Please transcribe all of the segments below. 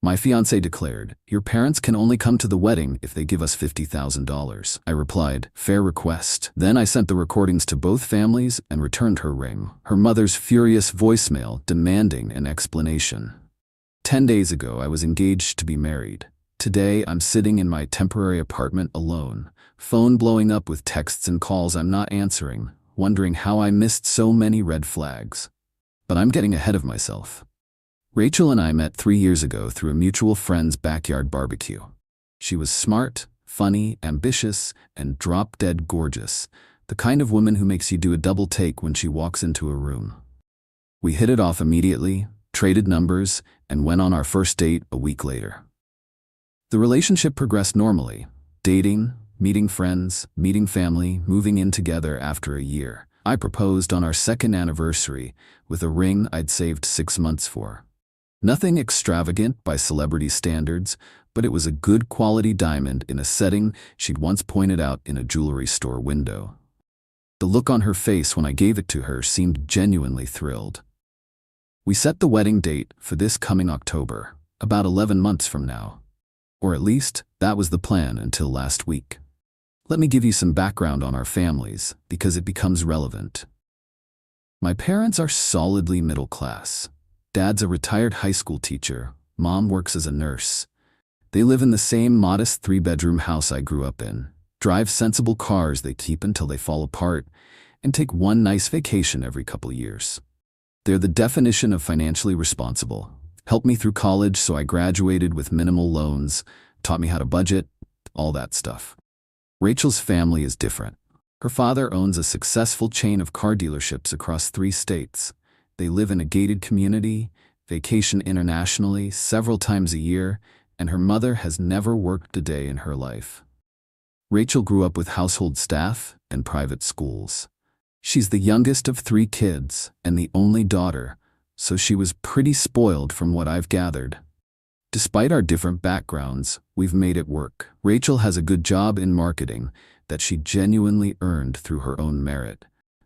My fiancé declared, "Your parents can only come to the wedding if they give us $50,000. I replied, "Fair request." Then I sent the recordings to both families and returned her ring. Her mother's furious voicemail demanding an explanation. 10 days ago, I was engaged to be married. Today, I'm sitting in my temporary apartment alone, phone blowing up with texts and calls I'm not answering, wondering how I missed so many red flags. But I'm getting ahead of myself. Rachel and I met 3 years ago through a mutual friend's backyard barbecue. She was smart, funny, ambitious, and drop-dead gorgeous, the kind of woman who makes you do a double take when she walks into a room. We hit it off immediately, traded numbers, and went on our first date a week later. The relationship progressed normally, dating, meeting friends, meeting family, moving in together after a year. I proposed on our second anniversary with a ring I'd saved 6 months for. Nothing extravagant by celebrity standards, but it was a good quality diamond in a setting she'd once pointed out in a jewelry store window. The look on her face when I gave it to her seemed genuinely thrilled. We set the wedding date for this coming October, about 11 months from now. Or at least, that was the plan until last week. Let me give you some background on our families, because it becomes relevant. My parents are solidly middle class. Dad's a retired high school teacher. Mom works as a nurse. They live in the same modest 3-bedroom house I grew up in, drive sensible cars they keep until they fall apart, and take one nice vacation every couple years. They're the definition of financially responsible. Helped me through college so I graduated with minimal loans, taught me how to budget, all that stuff. Rachel's family is different. Her father owns a successful chain of car dealerships across 3 states. They live in a gated community, vacation internationally several times a year, and her mother has never worked a day in her life. Rachel grew up with household staff and private schools. She's the youngest of 3 kids and the only daughter, so she was pretty spoiled from what I've gathered. Despite our different backgrounds, we've made it work. Rachel has a good job in marketing that she genuinely earned through her own merit,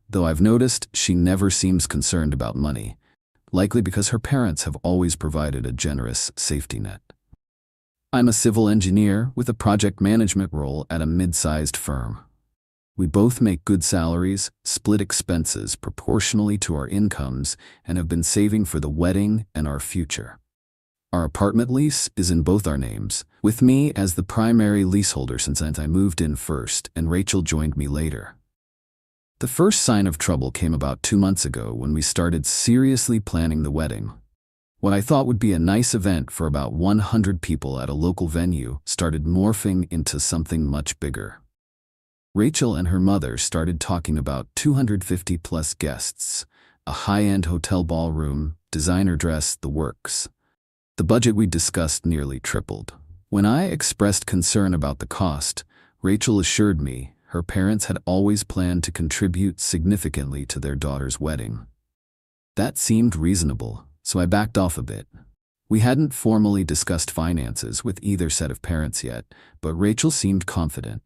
though I've noticed she never seems concerned about money, likely because her parents have always provided a generous safety net. I'm a civil engineer with a project management role at a mid-sized firm. We both make good salaries, split expenses proportionally to our incomes, and have been saving for the wedding and our future. Our apartment lease is in both our names, with me as the primary leaseholder since I moved in first and Rachel joined me later. The first sign of trouble came about 2 months ago when we started seriously planning the wedding. What I thought would be a nice event for about 100 people at a local venue started morphing into something much bigger. Rachel and her mother started talking about 250-plus guests, a high-end hotel ballroom, designer dress, the works. The budget we discussed nearly tripled. When I expressed concern about the cost, Rachel assured me her parents had always planned to contribute significantly to their daughter's wedding. That seemed reasonable, so I backed off a bit. We hadn't formally discussed finances with either set of parents yet, but Rachel seemed confident.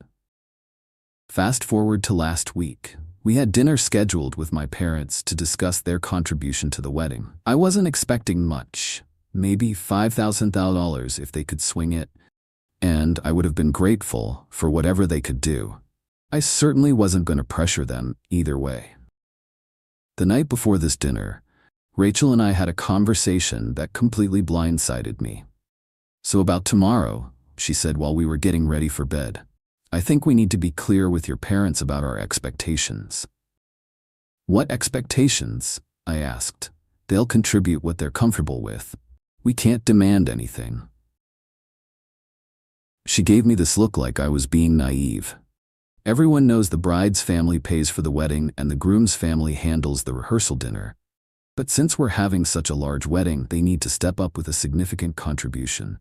Fast forward to last week. We had dinner scheduled with my parents to discuss their contribution to the wedding. I wasn't expecting much, maybe $5,000 if they could swing it, and I would have been grateful for whatever they could do. I certainly wasn't going to pressure them either way. The night before this dinner, Rachel and I had a conversation that completely blindsided me. "So about tomorrow," she said while we were getting ready for bed, "I think we need to be clear with your parents about our expectations." "What expectations?" I asked. "They'll contribute what they're comfortable with. We can't demand anything." She gave me this look like I was being naive. Everyone knows the bride's family pays for the wedding and the groom's family handles the rehearsal dinner. But since we're having such a large wedding, they need to step up with a significant contribution.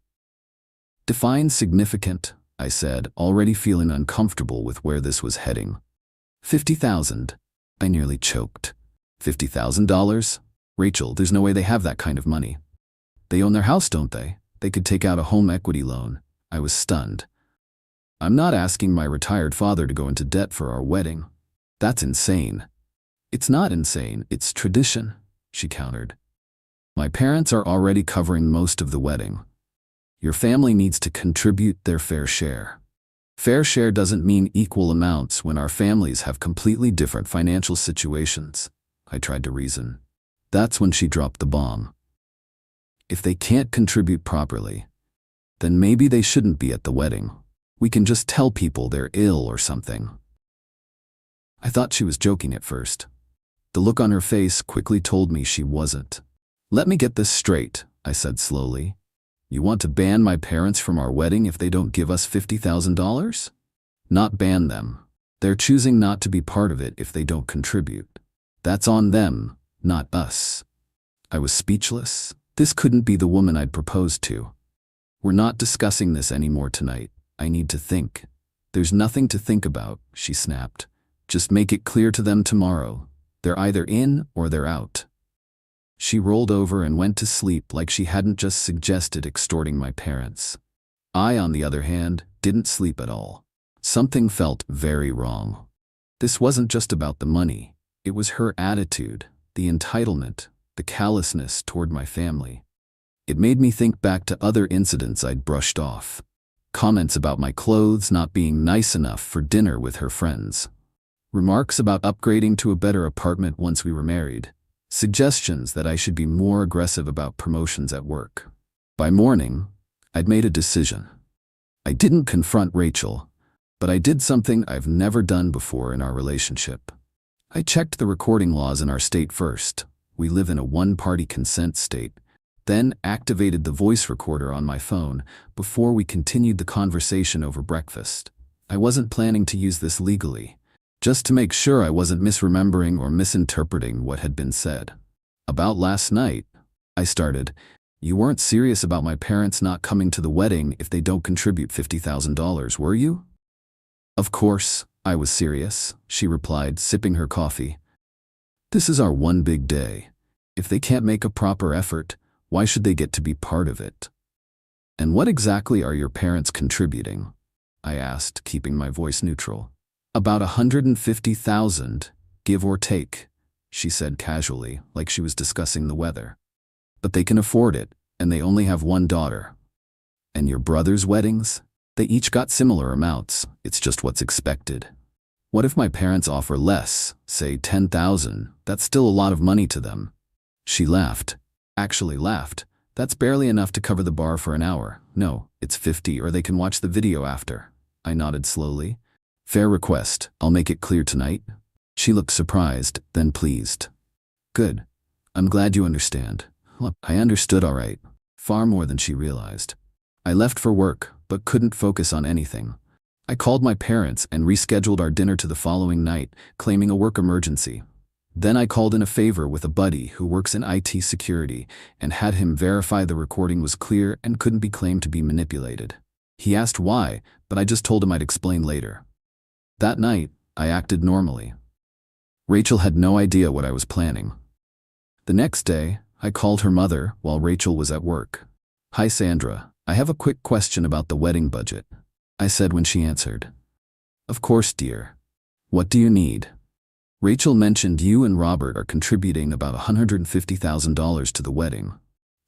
"Define significant," I said, already feeling uncomfortable with where this was heading. $50,000. I nearly choked. $50,000? Rachel, there's no way they have that kind of money. They own their house, don't they? They could take out a home equity loan. I was stunned. "I'm not asking my retired father to go into debt for our wedding. That's insane." "It's not insane, it's tradition," she countered. "My parents are already covering most of the wedding. Your family needs to contribute their fair share. Fair share doesn't mean equal amounts when our families have completely different financial situations. I tried to reason. That's when she dropped the bomb. If they can't contribute properly, then maybe they shouldn't be at the wedding. We can just tell people they're ill or something. I thought she was joking at first. The look on her face quickly told me she wasn't. Let me get this straight, I said slowly. You want to ban my parents from our wedding if they don't give us $50,000? Not ban them. They're choosing not to be part of it if they don't contribute. That's on them, not us. I was speechless. This couldn't be the woman I'd proposed to. We're not discussing this anymore tonight. I need to think. There's nothing to think about, she snapped. Just make it clear to them tomorrow. They're either in or they're out. She rolled over and went to sleep like she hadn't just suggested extorting my parents. I, on the other hand, didn't sleep at all. Something felt very wrong. This wasn't just about the money. It was her attitude, the entitlement, the callousness toward my family. It made me think back to other incidents I'd brushed off. Comments about my clothes not being nice enough for dinner with her friends. Remarks about upgrading to a better apartment once we were married. Suggestions that I should be more aggressive about promotions at work. By morning, I'd made a decision. I didn't confront Rachel, but I did something I've never done before in our relationship. I checked the recording laws in our state first. We live in a one-party consent state. Then activated the voice recorder on my phone before we continued the conversation over breakfast. I wasn't planning to use this legally, just to make sure I wasn't misremembering or misinterpreting what had been said. About last night, I started, you weren't serious about my parents not coming to the wedding if they don't contribute $50,000, were you? Of course, I was serious, she replied, sipping her coffee. This is our one big day. If they can't make a proper effort, why should they get to be part of it? And what exactly are your parents contributing? I asked, keeping my voice neutral. About $150,000, give or take, she said casually, like she was discussing the weather. But they can afford it, and they only have one daughter. And your brother's weddings? They each got similar amounts, it's just what's expected. What if my parents offer less, say $10,000, that's still a lot of money to them? She laughed. Actually laughed. That's barely enough to cover the bar for an hour. No, it's 50 or they can watch the video after. I nodded slowly. Fair request, I'll make it clear tonight. She looked surprised, then pleased. Good. I'm glad you understand. Look, I understood all right. Far more than she realized. I left for work, but couldn't focus on anything. I called my parents and rescheduled our dinner to the following night, claiming a work emergency. Then I called in a favor with a buddy who works in IT security and had him verify the recording was clear and couldn't be claimed to be manipulated. He asked why, but I just told him I'd explain later. That night, I acted normally. Rachel had no idea what I was planning. The next day, I called her mother while Rachel was at work. Hi Sandra, I have a quick question about the wedding budget, I said when she answered. Of course, dear. What do you need? Rachel mentioned you and Robert are contributing about $150,000 to the wedding.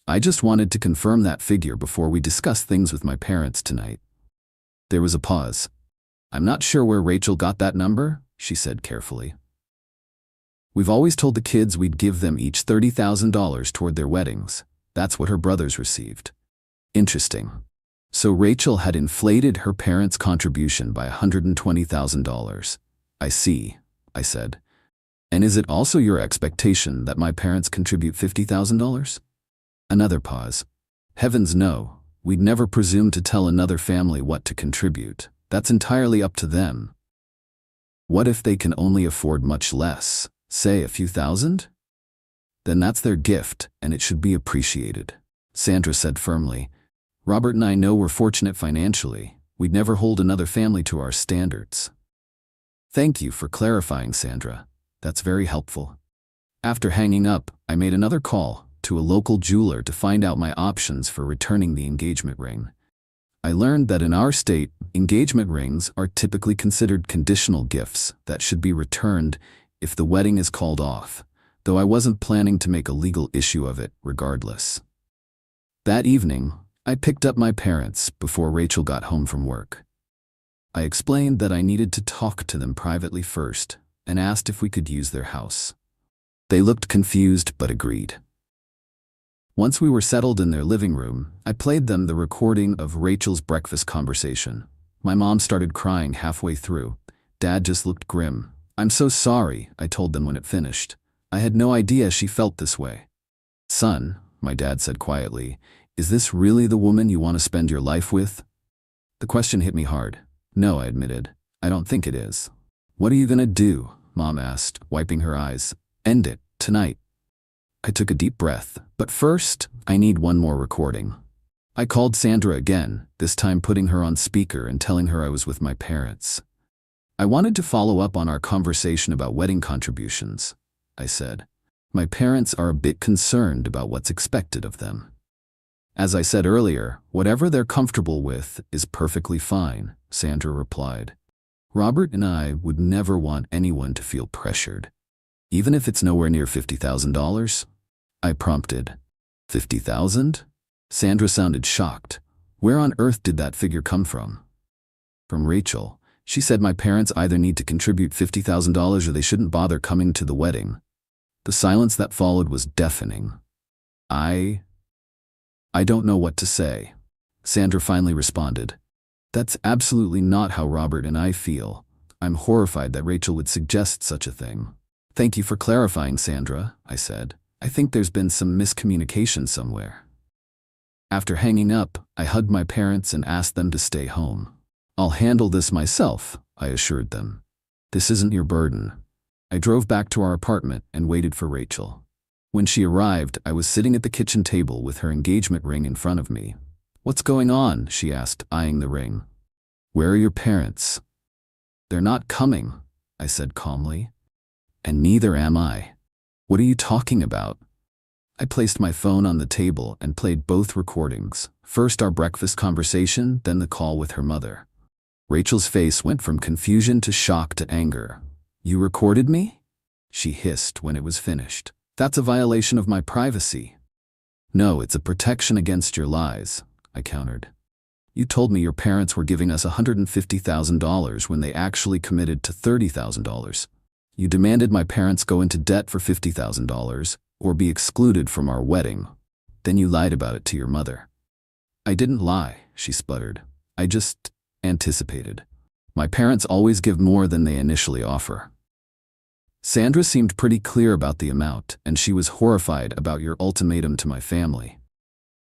I just wanted to confirm that figure before we discuss things with my parents tonight. There was a pause. I'm not sure where Rachel got that number, she said carefully. We've always told the kids we'd give them each $30,000 toward their weddings. That's what her brothers received. Interesting. So Rachel had inflated her parents' contribution by $120,000. I see, I said. And is it also your expectation that my parents contribute $50,000? Another pause. Heavens no, we'd never presume to tell another family what to contribute. That's entirely up to them. What if they can only afford much less, say a few thousand? Then that's their gift, and it should be appreciated, Sandra said firmly. Robert and I know we're fortunate financially. We'd never hold another family to our standards. Thank you for clarifying, Sandra. That's very helpful. After hanging up, I made another call to a local jeweler to find out my options for returning the engagement ring. I learned that in our state, engagement rings are typically considered conditional gifts that should be returned if the wedding is called off, though I wasn't planning to make a legal issue of it regardless. That evening, I picked up my parents before Rachel got home from work. I explained that I needed to talk to them privately first and asked if we could use their house. They looked confused but agreed. Once we were settled in their living room, I played them the recording of Rachel's breakfast conversation. My mom started crying halfway through. Dad just looked grim. "I'm so sorry," I told them when it finished. "I had no idea she felt this way." "Son," my dad said quietly, "is this really the woman you want to spend your life with?" The question hit me hard. "No," I admitted. "I don't think it is." "What are you gonna do?" Mom asked, wiping her eyes. "End it, tonight." I took a deep breath, but first, I need one more recording. I called Sandra again, this time putting her on speaker and telling her I was with my parents. "I wanted to follow up on our conversation about wedding contributions," I said. "My parents are a bit concerned about what's expected of them." "As I said earlier, whatever they're comfortable with is perfectly fine," Sandra replied. "Robert and I would never want anyone to feel pressured. Even if it's nowhere near $50,000? I prompted. "50,000? Sandra sounded shocked. "Where on earth did that figure come from?" "From Rachel. She said my parents either need to contribute $50,000 or they shouldn't bother coming to the wedding." The silence that followed was deafening. I don't know what to say." Sandra finally responded. "That's absolutely not how Robert and I feel. I'm horrified that Rachel would suggest such a thing." "Thank you for clarifying, Sandra," I said. "I think there's been some miscommunication somewhere." After hanging up, I hugged my parents and asked them to stay home. "I'll handle this myself," I assured them. "This isn't your burden." I drove back to our apartment and waited for Rachel. When she arrived, I was sitting at the kitchen table with her engagement ring in front of me. "What's going on?" she asked, eyeing the ring. "Where are your parents?" "They're not coming," I said calmly. "And neither am I." "What are you talking about?" I placed my phone on the table and played both recordings, first our breakfast conversation, then the call with her mother. Rachel's face went from confusion to shock to anger. "You recorded me?" she hissed when it was finished. "That's a violation of my privacy." "No, it's a protection against your lies," I countered. "You told me your parents were giving us $150,000 when they actually committed to $30,000. You demanded my parents go into debt for $50,000 or be excluded from our wedding. Then you lied about it to your mother." "I didn't lie," she spluttered. "I just anticipated. My parents always give more than they initially offer." Sandra seemed pretty clear about the amount, and she was horrified about your ultimatum to my family.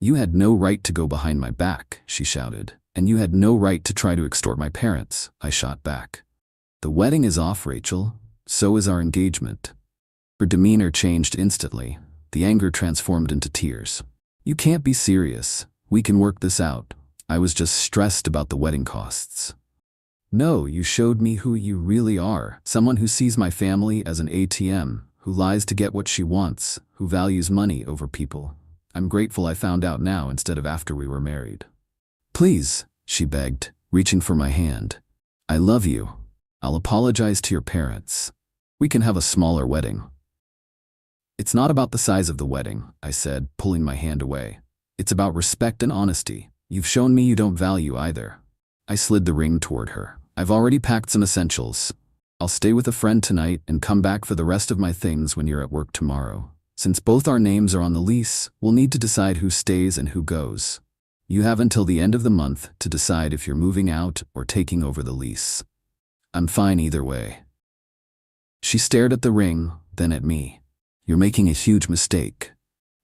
"You had no right to go behind my back," she shouted, "and you had no right to try to extort my parents," I shot back. "The wedding is off, Rachel. So is our engagement." Her demeanor changed instantly. The anger transformed into tears. "You can't be serious. We can work this out. I was just stressed about the wedding costs." "No, you showed me who you really are. Someone who sees my family as an ATM, who lies to get what she wants, who values money over people. I'm grateful I found out now instead of after we were married." "Please," she begged, reaching for my hand. "I love you. I'll apologize to your parents. We can have a smaller wedding." "It's not about the size of the wedding," I said, pulling my hand away. "It's about respect and honesty. You've shown me you don't value either." I slid the ring toward her. "I've already packed some essentials. I'll stay with a friend tonight and come back for the rest of my things when you're at work tomorrow. Since both our names are on the lease, we'll need to decide who stays and who goes. You have until the end of the month to decide if you're moving out or taking over the lease. I'm fine either way." She stared at the ring, then at me. "You're making a huge mistake."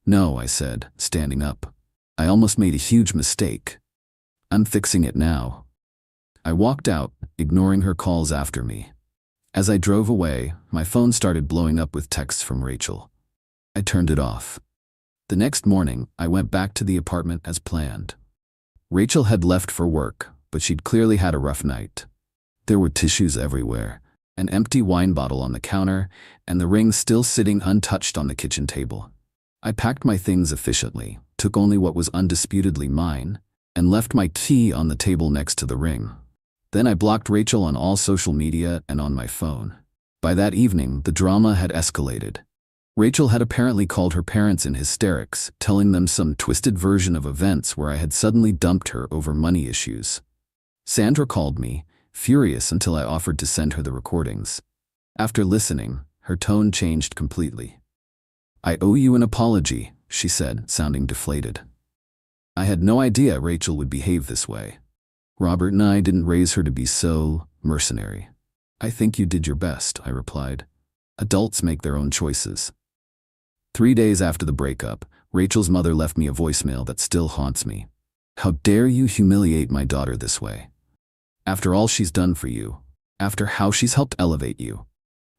"No," I said, standing up. "I almost made a huge mistake. I'm fixing it now." I walked out, ignoring her calls after me. As I drove away, my phone started blowing up with texts from Rachel. I turned it off. The next morning, I went back to the apartment as planned. Rachel had left for work, but she'd clearly had a rough night. There were tissues everywhere, an empty wine bottle on the counter, and the ring still sitting untouched on the kitchen table. I packed my things efficiently, took only what was undisputedly mine, and left my key on the table next to the ring. Then I blocked Rachel on all social media and on my phone. By that evening, the drama had escalated. Rachel had apparently called her parents in hysterics, telling them some twisted version of events where I had suddenly dumped her over money issues. Sandra called me, furious until I offered to send her the recordings. After listening, her tone changed completely. "I owe you an apology," she said, sounding deflated. I had no idea Rachel would behave this way. Robert and I didn't raise her to be so mercenary. "I think you did your best," I replied. "Adults make their own choices." 3 days after the breakup, Rachel's mother left me a voicemail that still haunts me. "How dare you humiliate my daughter this way? After all she's done for you, after how she's helped elevate you.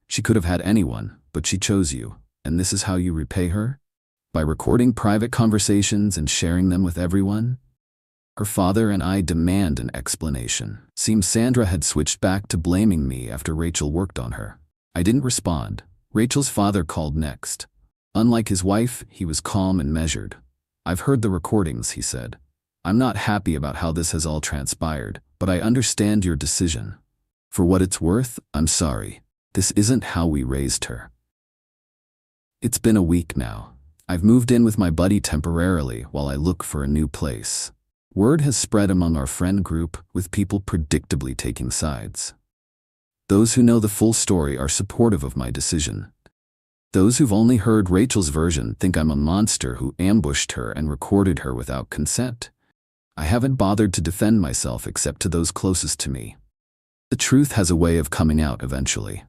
She could have had anyone, but she chose you, and this is how you repay her? By recording private conversations and sharing them with everyone?" Her father and I demand an explanation. Seems Sandra had switched back to blaming me after Rachel worked on her. I didn't respond. Rachel's father called next. Unlike his wife, he was calm and measured. "I've heard the recordings," he said. "I'm not happy about how this has all transpired, but I understand your decision. For what it's worth, I'm sorry. This isn't how we raised her." It's been a week now. I've moved in with my buddy temporarily while I look for a new place. Word has spread among our friend group, with people predictably taking sides. Those who know the full story are supportive of my decision. Those who've only heard Rachel's version think I'm a monster who ambushed her and recorded her without consent. I haven't bothered to defend myself except to those closest to me. The truth has a way of coming out eventually.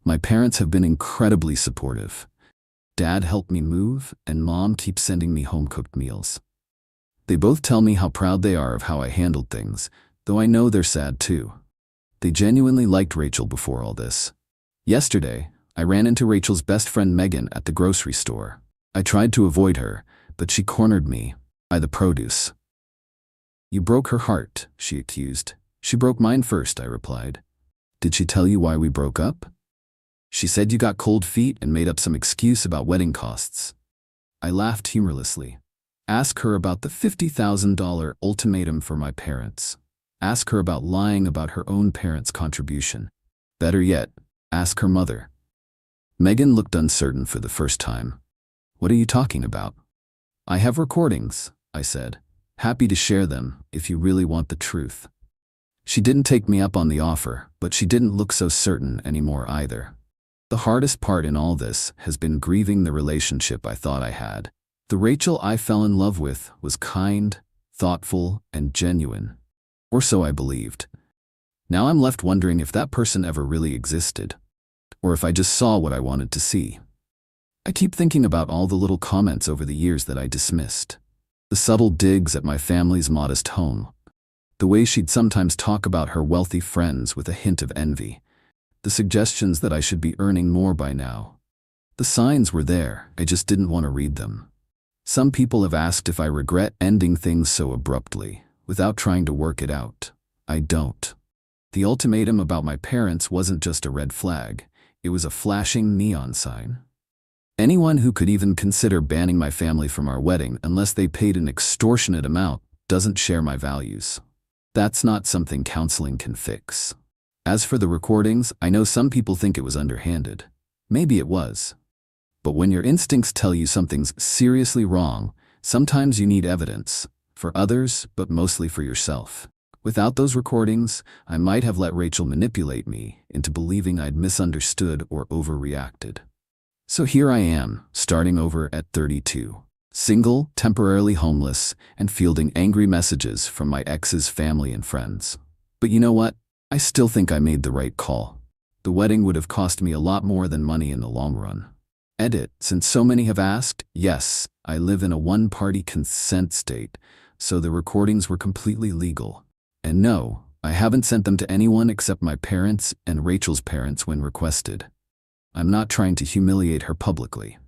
My parents have been incredibly supportive. Dad helped me move, and Mom keeps sending me home-cooked meals. They both tell me how proud they are of how I handled things, though I know they're sad too. They genuinely liked Rachel before all this. Yesterday, I ran into Rachel's best friend Megan at the grocery store. I tried to avoid her, but she cornered me. "Buy the produce." "You broke her heart," she accused. "She broke mine first," I replied. "Did she tell you why we broke up?" "She said you got cold feet and made up some excuse about wedding costs." I laughed humorlessly. "Ask her about the $50,000 ultimatum for my parents. Ask her about lying about her own parents' contribution. Better yet, ask her mother." Megan looked uncertain for the first time. "What are you talking about?" "I have recordings," I said. "Happy to share them if you really want the truth." She didn't take me up on the offer, but she didn't look so certain anymore either. The hardest part in all this has been grieving the relationship I thought I had. The Rachel I fell in love with was kind, thoughtful, and genuine. Or so I believed. Now I'm left wondering if that person ever really existed, or if I just saw what I wanted to see. I keep thinking about all the little comments over the years that I dismissed. The subtle digs at my family's modest home. The way she'd sometimes talk about her wealthy friends with a hint of envy. The suggestions that I should be earning more by now. The signs were there, I just didn't want to read them. Some people have asked if I regret ending things so abruptly, without trying to work it out. I don't. The ultimatum about my parents wasn't just a red flag, it was a flashing neon sign. Anyone who could even consider banning my family from our wedding unless they paid an extortionate amount doesn't share my values. That's not something counseling can fix. As for the recordings, I know some people think it was underhanded. Maybe it was. But when your instincts tell you something's seriously wrong, sometimes you need evidence. For others, but mostly for yourself. Without those recordings, I might have let Rachel manipulate me into believing I'd misunderstood or overreacted. So here I am, starting over at 32. Single, temporarily homeless, and fielding angry messages from my ex's family and friends. But you know what? I still think I made the right call. The wedding would have cost me a lot more than money in the long run. Edit, since so many have asked, yes, I live in a one-party consent state, so the recordings were completely legal. And no, I haven't sent them to anyone except my parents and Rachel's parents when requested. I'm not trying to humiliate her publicly.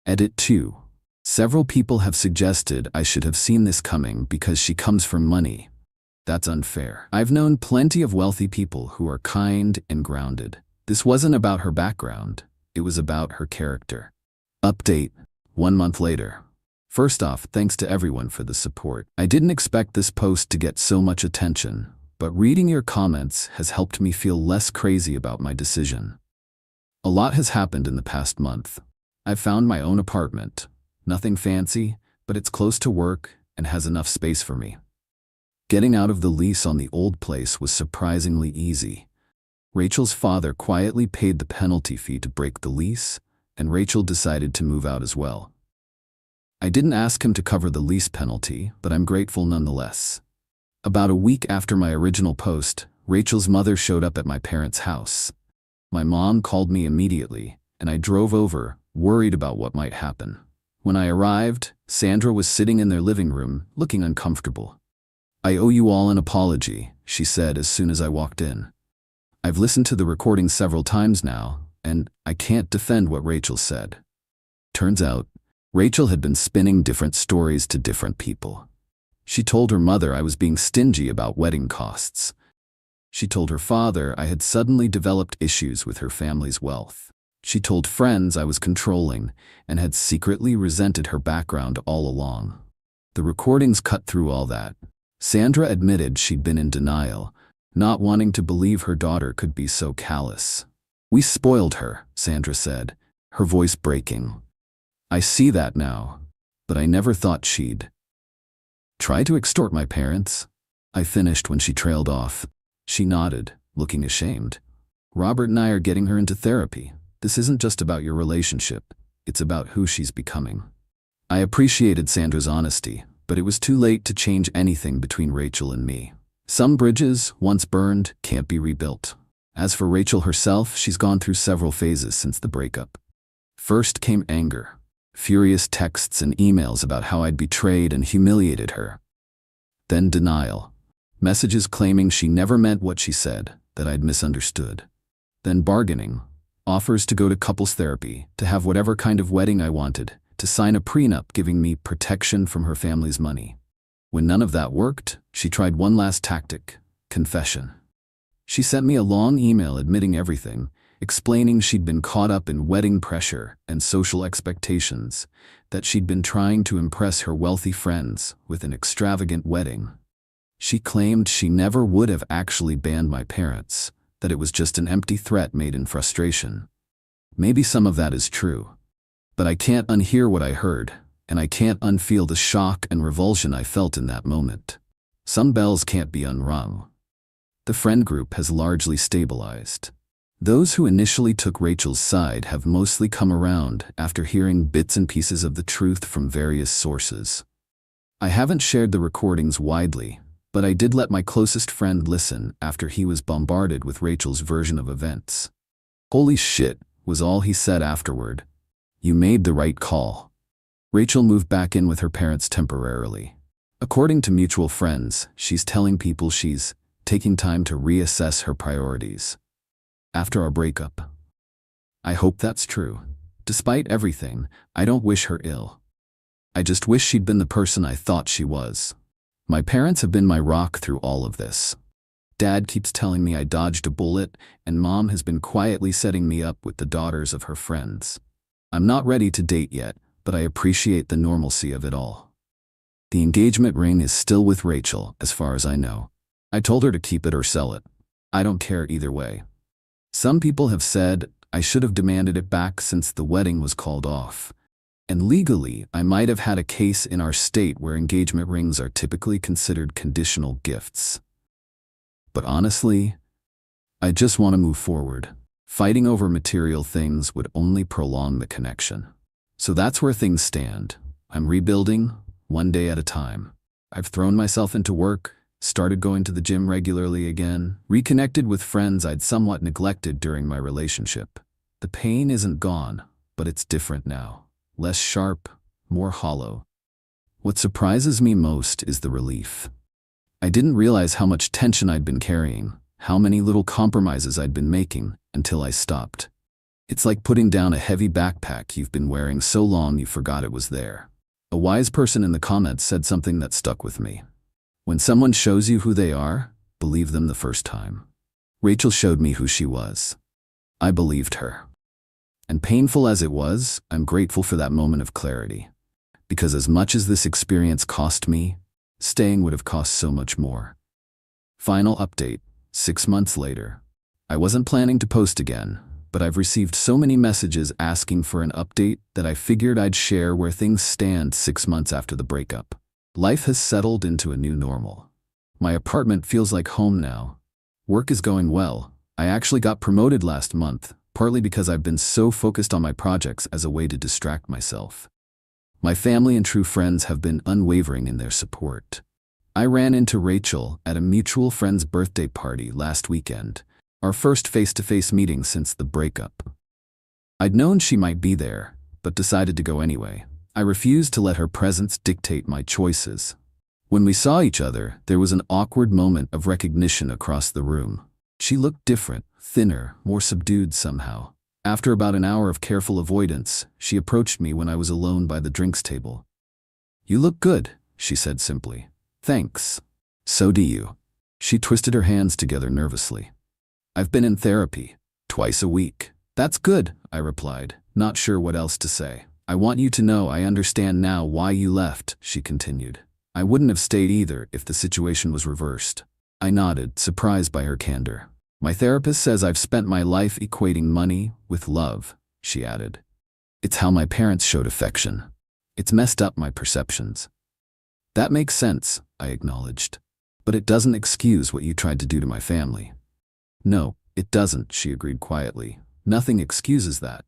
Edit 2. Several people have suggested I should have seen this coming because she comes from money. That's unfair. I've known plenty of wealthy people who are kind and grounded. This wasn't about her background. It was about her character. Update. 1 month later. First off, thanks to everyone for the support. I didn't expect this post to get so much attention, but reading your comments has helped me feel less crazy about my decision. A lot has happened in the past month. I found my own apartment. Nothing fancy, but it's close to work and has enough space for me. Getting out of the lease on the old place was surprisingly easy. Rachel's father quietly paid the penalty fee to break the lease, and Rachel decided to move out as well. I didn't ask him to cover the lease penalty, but I'm grateful nonetheless. About a week after my original post, Rachel's mother showed up at my parents' house. My mom called me immediately, and I drove over, worried about what might happen. When I arrived, Sandra was sitting in their living room, looking uncomfortable. "I owe you all an apology," she said as soon as I walked in. "I've listened to the recording several times now, and I can't defend what Rachel said." Turns out, Rachel had been spinning different stories to different people. She told her mother I was being stingy about wedding costs. She told her father I had suddenly developed issues with her family's wealth. She told friends I was controlling and had secretly resented her background all along. The recordings cut through all that. Sandra admitted she'd been in denial, not wanting to believe her daughter could be so callous. "We spoiled her," Sandra said, her voice breaking. "I see that now, but I never thought she'd try to extort my parents." I finished when she trailed off. She nodded, looking ashamed. "Robert and I are getting her into therapy. This isn't just about your relationship, it's about who she's becoming." I appreciated Sandra's honesty, but it was too late to change anything between Rachel and me. Some bridges, once burned, can't be rebuilt. As for Rachel herself, she's gone through several phases since the breakup. First came anger, furious texts and emails about how I'd betrayed and humiliated her. Then denial, messages claiming she never meant what she said, that I'd misunderstood. Then bargaining, offers to go to couples therapy, to have whatever kind of wedding I wanted, to sign a prenup giving me protection from her family's money. When none of that worked, she tried one last tactic: confession. She sent me a long email admitting everything, explaining she'd been caught up in wedding pressure and social expectations, that she'd been trying to impress her wealthy friends with an extravagant wedding. She claimed she never would have actually banned my parents, that it was just an empty threat made in frustration. Maybe some of that is true. But I can't unhear what I heard, and I can't unfeel the shock and revulsion I felt in that moment. Some bells can't be unrung. The friend group has largely stabilized. Those who initially took Rachel's side have mostly come around after hearing bits and pieces of the truth from various sources. I haven't shared the recordings widely, but I did let my closest friend listen after he was bombarded with Rachel's version of events. "Holy shit," was all he said afterward. "You made the right call." Rachel moved back in with her parents temporarily. According to mutual friends, she's telling people she's taking time to reassess her priorities after our breakup. I hope that's true. Despite everything, I don't wish her ill. I just wish she'd been the person I thought she was. My parents have been my rock through all of this. Dad keeps telling me I dodged a bullet, and Mom has been quietly setting me up with the daughters of her friends. I'm not ready to date yet, but I appreciate the normalcy of it all. The engagement ring is still with Rachel, as far as I know. I told her to keep it or sell it. I don't care either way. Some people have said I should have demanded it back since the wedding was called off. And legally, I might have had a case in our state where engagement rings are typically considered conditional gifts. But honestly, I just want to move forward. Fighting over material things would only prolong the connection. So that's where things stand. I'm rebuilding, one day at a time. I've thrown myself into work, started going to the gym regularly again, reconnected with friends I'd somewhat neglected during my relationship. The pain isn't gone, but it's different now. Less sharp, more hollow. What surprises me most is the relief. I didn't realize how much tension I'd been carrying, how many little compromises I'd been making, until I stopped. It's like putting down a heavy backpack you've been wearing so long you forgot it was there. A wise person in the comments said something that stuck with me. When someone shows you who they are, believe them the first time. Rachel showed me who she was. I believed her. And painful as it was, I'm grateful for that moment of clarity. Because as much as this experience cost me, staying would have cost so much more. Final update, 6 months later. I wasn't planning to post again, but I've received so many messages asking for an update that I figured I'd share where things stand 6 months after the breakup. Life has settled into a new normal. My apartment feels like home now. Work is going well. I actually got promoted last month, partly because I've been so focused on my projects as a way to distract myself. My family and true friends have been unwavering in their support. I ran into Rachel at a mutual friend's birthday party last weekend, our first face-to-face meeting since the breakup. I'd known she might be there, but decided to go anyway. I refused to let her presence dictate my choices. When we saw each other, there was an awkward moment of recognition across the room. She looked different, thinner, more subdued somehow. After about an hour of careful avoidance, she approached me when I was alone by the drinks table. "You look good," she said simply. "Thanks. So do you." She twisted her hands together nervously. "I've been in therapy, twice a week." "That's good," I replied, not sure what else to say. "I want you to know I understand now why you left," she continued. "I wouldn't have stayed either if the situation was reversed." I nodded, surprised by her candor. "My therapist says I've spent my life equating money with love," she added. "It's how my parents showed affection. It's messed up my perceptions." "That makes sense," I acknowledged. "But it doesn't excuse what you tried to do to my family." "No, it doesn't," she agreed quietly. "Nothing excuses that.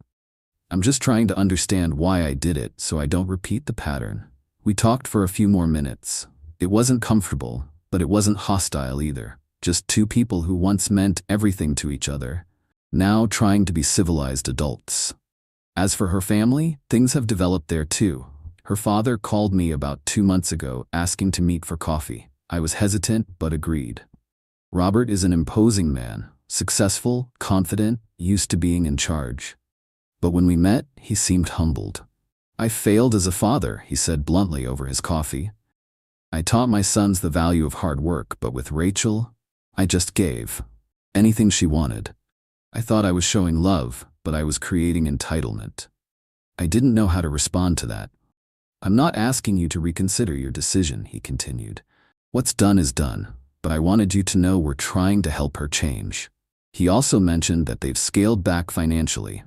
I'm just trying to understand why I did it so I don't repeat the pattern." We talked for a few more minutes. It wasn't comfortable, but it wasn't hostile either. Just two people who once meant everything to each other, now trying to be civilized adults. As for her family, things have developed there too. Her father called me about 2 months ago asking to meet for coffee. I was hesitant but agreed. Robert is an imposing man, successful, confident, used to being in charge. But when we met, he seemed humbled. "I failed as a father," he said bluntly over his coffee. "I taught my sons the value of hard work, but with Rachel, I just gave. Anything she wanted. I thought I was showing love, but I was creating entitlement." I didn't know how to respond to that. "I'm not asking you to reconsider your decision," he continued. "What's done is done, but I wanted you to know we're trying to help her change." He also mentioned that they've scaled back financially.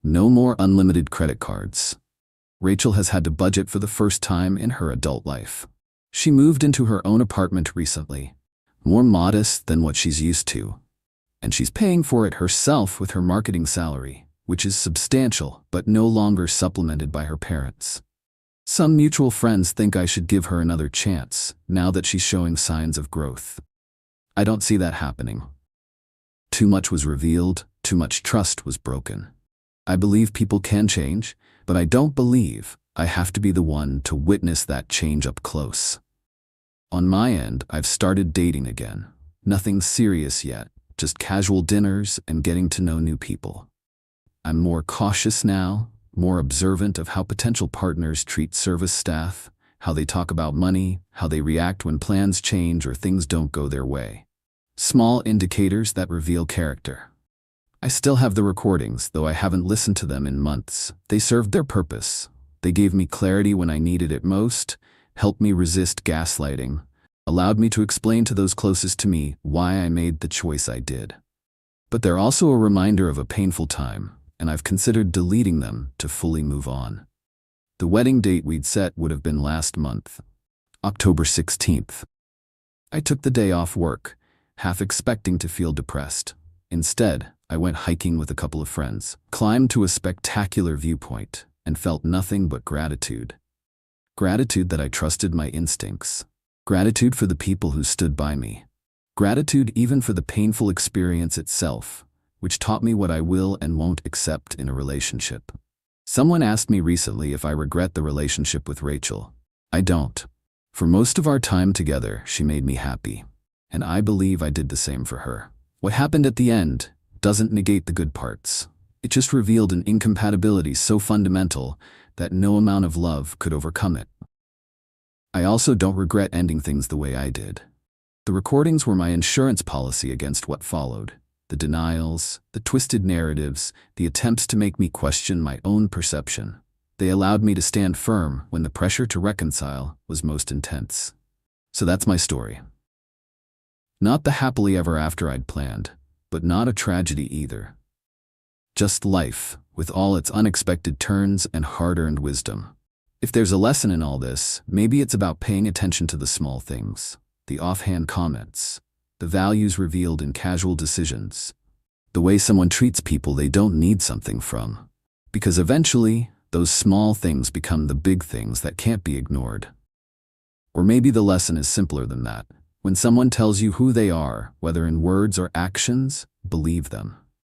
No more unlimited credit cards. Rachel has had to budget for the first time in her adult life. She moved into her own apartment recently, more modest than what she's used to. And she's paying for it herself with her marketing salary, which is substantial but no longer supplemented by her parents. Some mutual friends think I should give her another chance, now that she's showing signs of growth. I don't see that happening. Too much was revealed, too much trust was broken. I believe people can change, but I don't believe I have to be the one to witness that change up close. On my end, I've started dating again. Nothing serious yet, just casual dinners and getting to know new people. I'm more cautious now, more observant of how potential partners treat service staff, how they talk about money, how they react when plans change or things don't go their way. Small indicators that reveal character. I still have the recordings, though I haven't listened to them in months. They served their purpose. They gave me clarity when I needed it most, helped me resist gaslighting, allowed me to explain to those closest to me why I made the choice I did. But they're also a reminder of a painful time, and I've considered deleting them to fully move on. The wedding date we'd set would have been last month, October 16th. I took the day off work, half expecting to feel depressed. Instead, I went hiking with a couple of friends, climbed to a spectacular viewpoint, and felt nothing but gratitude. Gratitude that I trusted my instincts. Gratitude for the people who stood by me. Gratitude even for the painful experience itself, which taught me what I will and won't accept in a relationship. Someone asked me recently if I regret the relationship with Rachel. I don't. For most of our time together, she made me happy, and I believe I did the same for her. What happened at the end doesn't negate the good parts. It just revealed an incompatibility so fundamental that no amount of love could overcome it. I also don't regret ending things the way I did. The recordings were my insurance policy against what followed. The denials, the twisted narratives, the attempts to make me question my own perception. They allowed me to stand firm when the pressure to reconcile was most intense. So that's my story. Not the happily ever after I'd planned, but not a tragedy either. Just life, with all its unexpected turns and hard-earned wisdom. If there's a lesson in all this, maybe it's about paying attention to the small things, the offhand comments, the values revealed in casual decisions, the way someone treats people they don't need something from. Because eventually, those small things become the big things that can't be ignored. Or maybe the lesson is simpler than that. When someone tells you who they are, whether in words or actions, believe them.